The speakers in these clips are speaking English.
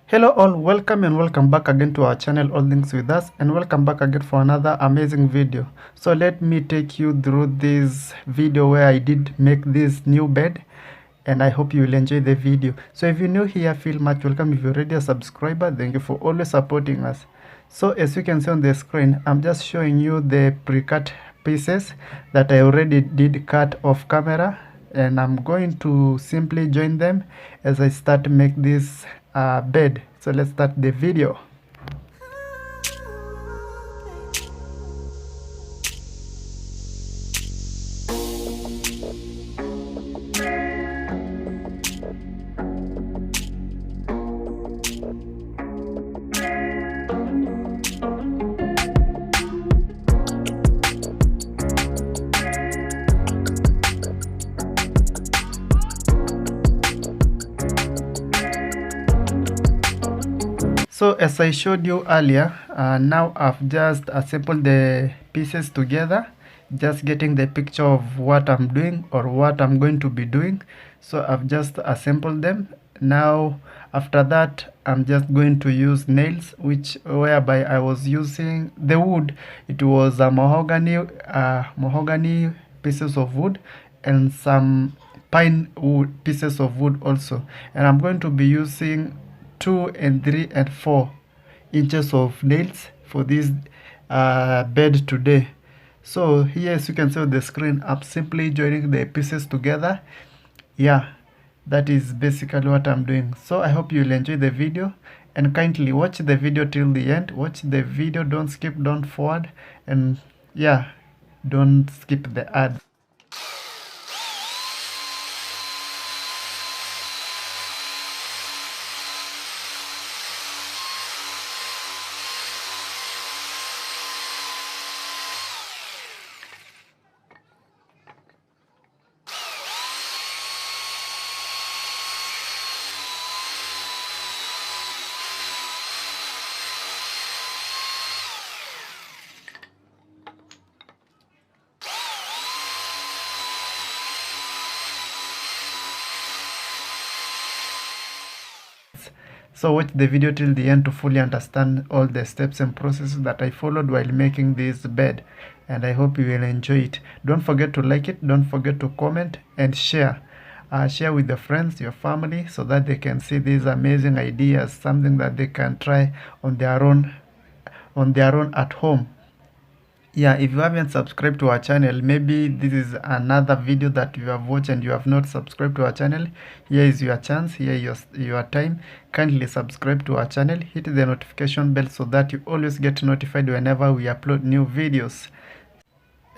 Hello all, welcome and welcome back again to our channel All Things With Us, and welcome back again for another amazing video. So let me take you through this video where I did make this new bed, and I hope you will enjoy the video. So if you're new here, feel much welcome. If you're already a subscriber, thank you for always supporting us. So as you can see on the screen, I'm just showing you the pre-cut pieces that I already did cut off camera, and I'm going to simply join them as I start to make this bed. So let's start the video. So as I showed you earlier, now I've just assembled the pieces together, just getting the picture of what I'm doing or what I'm going to be doing. So I've just assembled them. Now after that, I'm just going to use nails, whereby I was using the wood. It was a mahogany pieces of wood and some pine wood pieces of wood also, and I'm going to be using 2 and 3 and 4 inches of nails for this bed today. So here, as you can see on the screen, I'm simply joining the pieces together. Yeah, that is basically what I'm doing. So I hope you'll enjoy the video, and kindly watch the video till the end. Watch the video, don't skip, don't forward, and yeah, don't skip the ad. So watch the video till the end to fully understand all the steps and processes that I followed while making this bed, and I hope you will enjoy it. Don't forget to like it, don't forget to comment and share. Share with your friends, your family, so that they can see these amazing ideas, something that they can try on their own at home. Yeah, if you haven't subscribed to our channel, maybe this is another video that you have watched and you have not subscribed to our channel, here is your chance, here is your time. Kindly subscribe to our channel, hit the notification bell so that you always get notified whenever we upload new videos.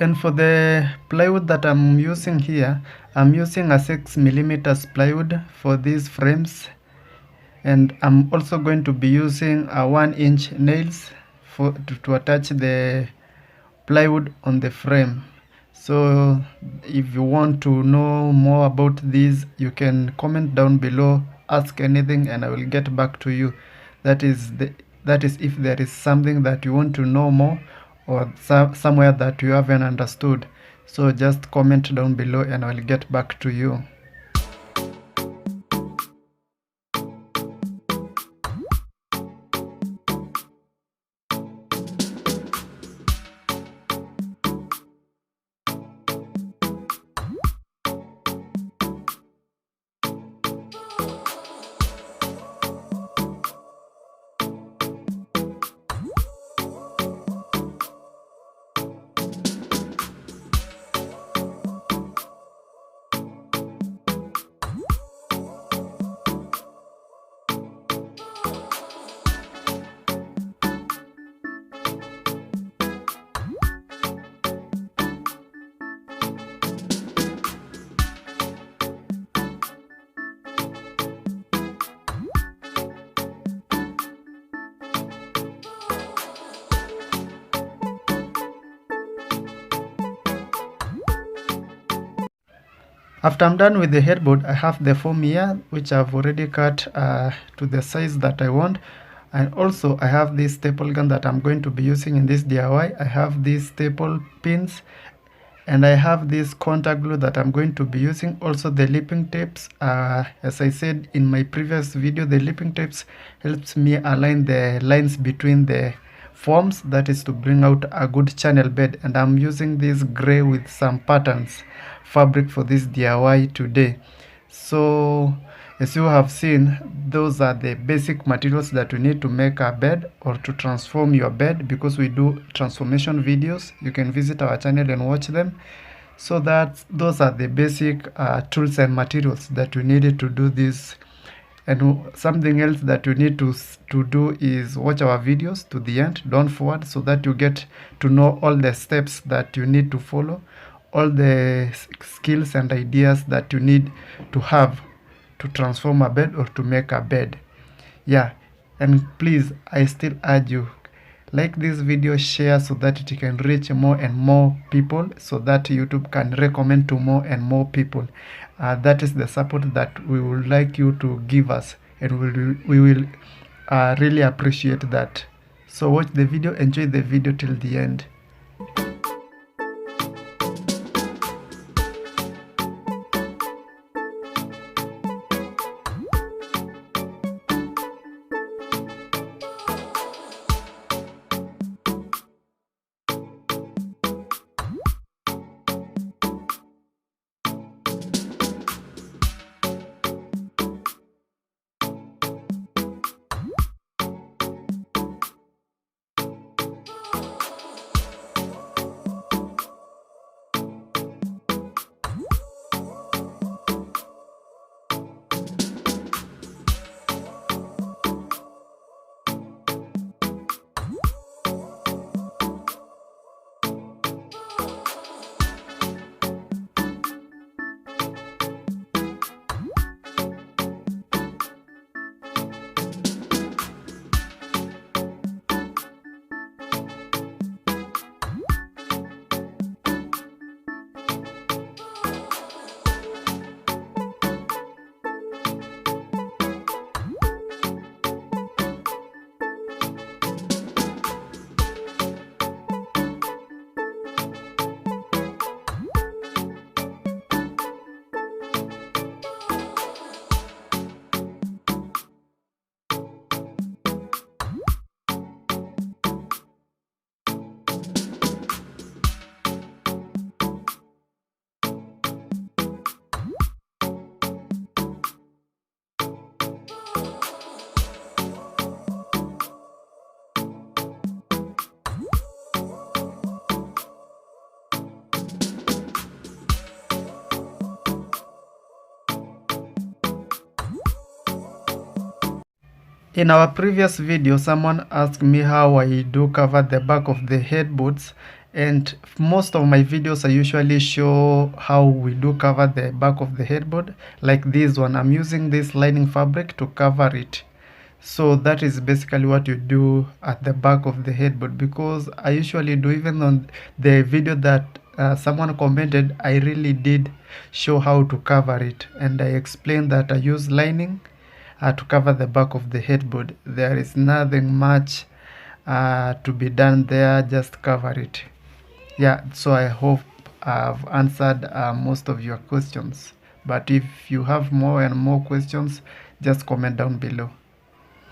And for the plywood that I'm using here, I'm using a 6mm plywood for these frames, and I'm also going to be using a 1-inch nails to attach the plywood on the frame. So if you want to know more about these, you can comment down below, ask anything, and I will get back to you. That is if there is something that you want to know more, or somewhere that you haven't understood. So just comment down below and I will get back to you. After I'm done with the headboard, I have the foam here, which I've already cut to the size that I want. And also I have this staple gun that I'm going to be using in this DIY. I have these staple pins And I have this contact glue that I'm going to be using. Also the lipping tapes, as I said in my previous video, the lipping tapes helps me align the lines between the forms, that is to bring out a good channel bed. And I'm using this gray with some patterns fabric for this DIY today. So as you have seen, those are the basic materials that you need to make a bed or to transform your bed, because we do transformation videos. You can visit our channel and watch them. So that those are the basic tools and materials that you needed to do this. And something else that you need to do is watch our videos to the end, don't forward, so that you get to know all the steps that you need to follow, all the skills and ideas that you need to have to transform a bed or to make a bed. Yeah, and please, I still urge you, like this video, share so that it can reach more and more people, so that YouTube can recommend to more and more people. That is the support that we would like you to give us, and we will really appreciate that. So watch the video, enjoy the video till the end. In our previous video, someone asked me how I do cover the back of the headboards, and most of my videos I usually show how we do cover the back of the headboard. Like this one, I'm using this lining fabric to cover it. So that is basically what you do at the back of the headboard, because I usually do, even on the video that someone commented, I really did show how to cover it, and I explained that I use lining to cover the back of the headboard. There is nothing much to be done there, just cover it. Yeah, so I hope I've answered most of your questions, but if you have more and more questions, just comment down below.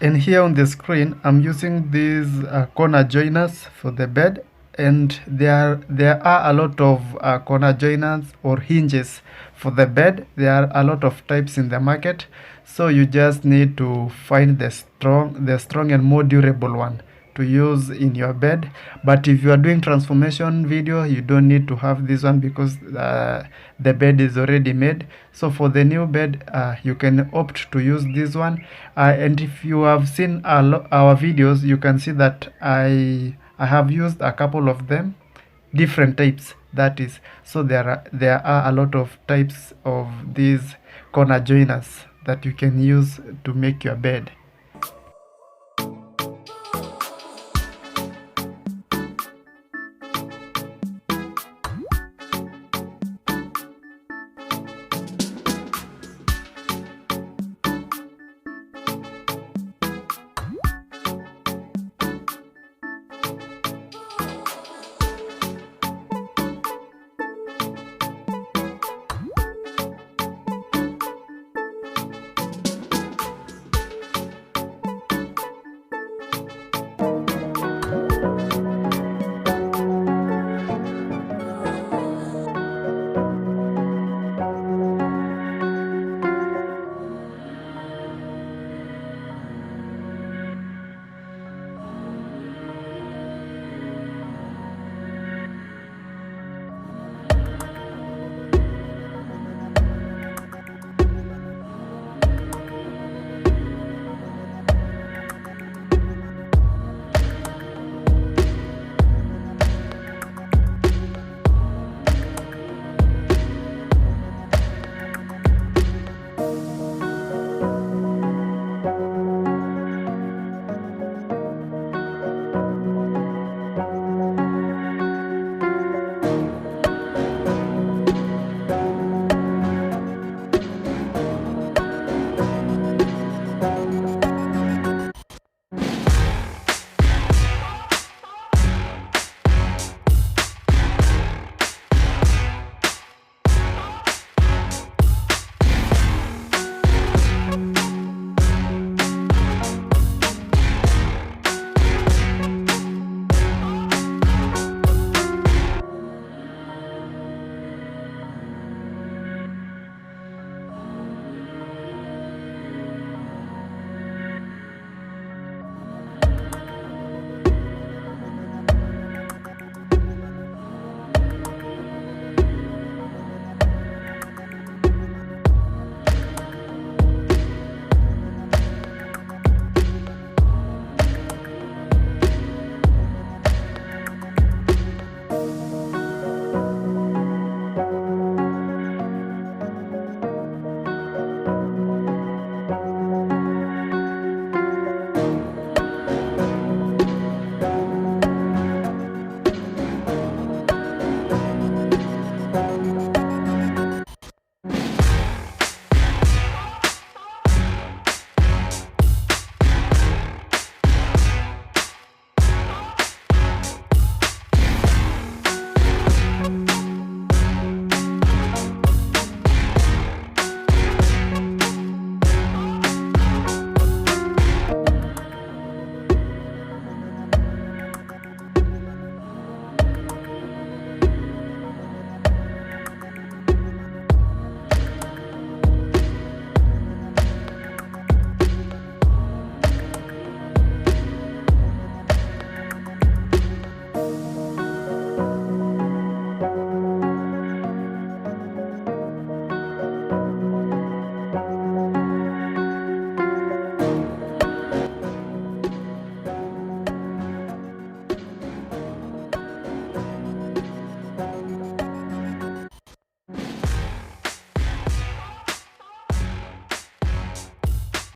And here on the screen, I'm using these corner joiners for the bed, and there are a lot of corner joiners or hinges for the bed. There are a lot of types in the market, so you just need to find the strong and more durable one to use in your bed. But if you are doing transformation video, you don't need to have this one, because the bed is already made. So for the new bed, you can opt to use this one. And if you have seen our videos, you can see that I have used a couple of them, different types, that is. So there are a lot of types of these corner joiners that you can use to make your bed.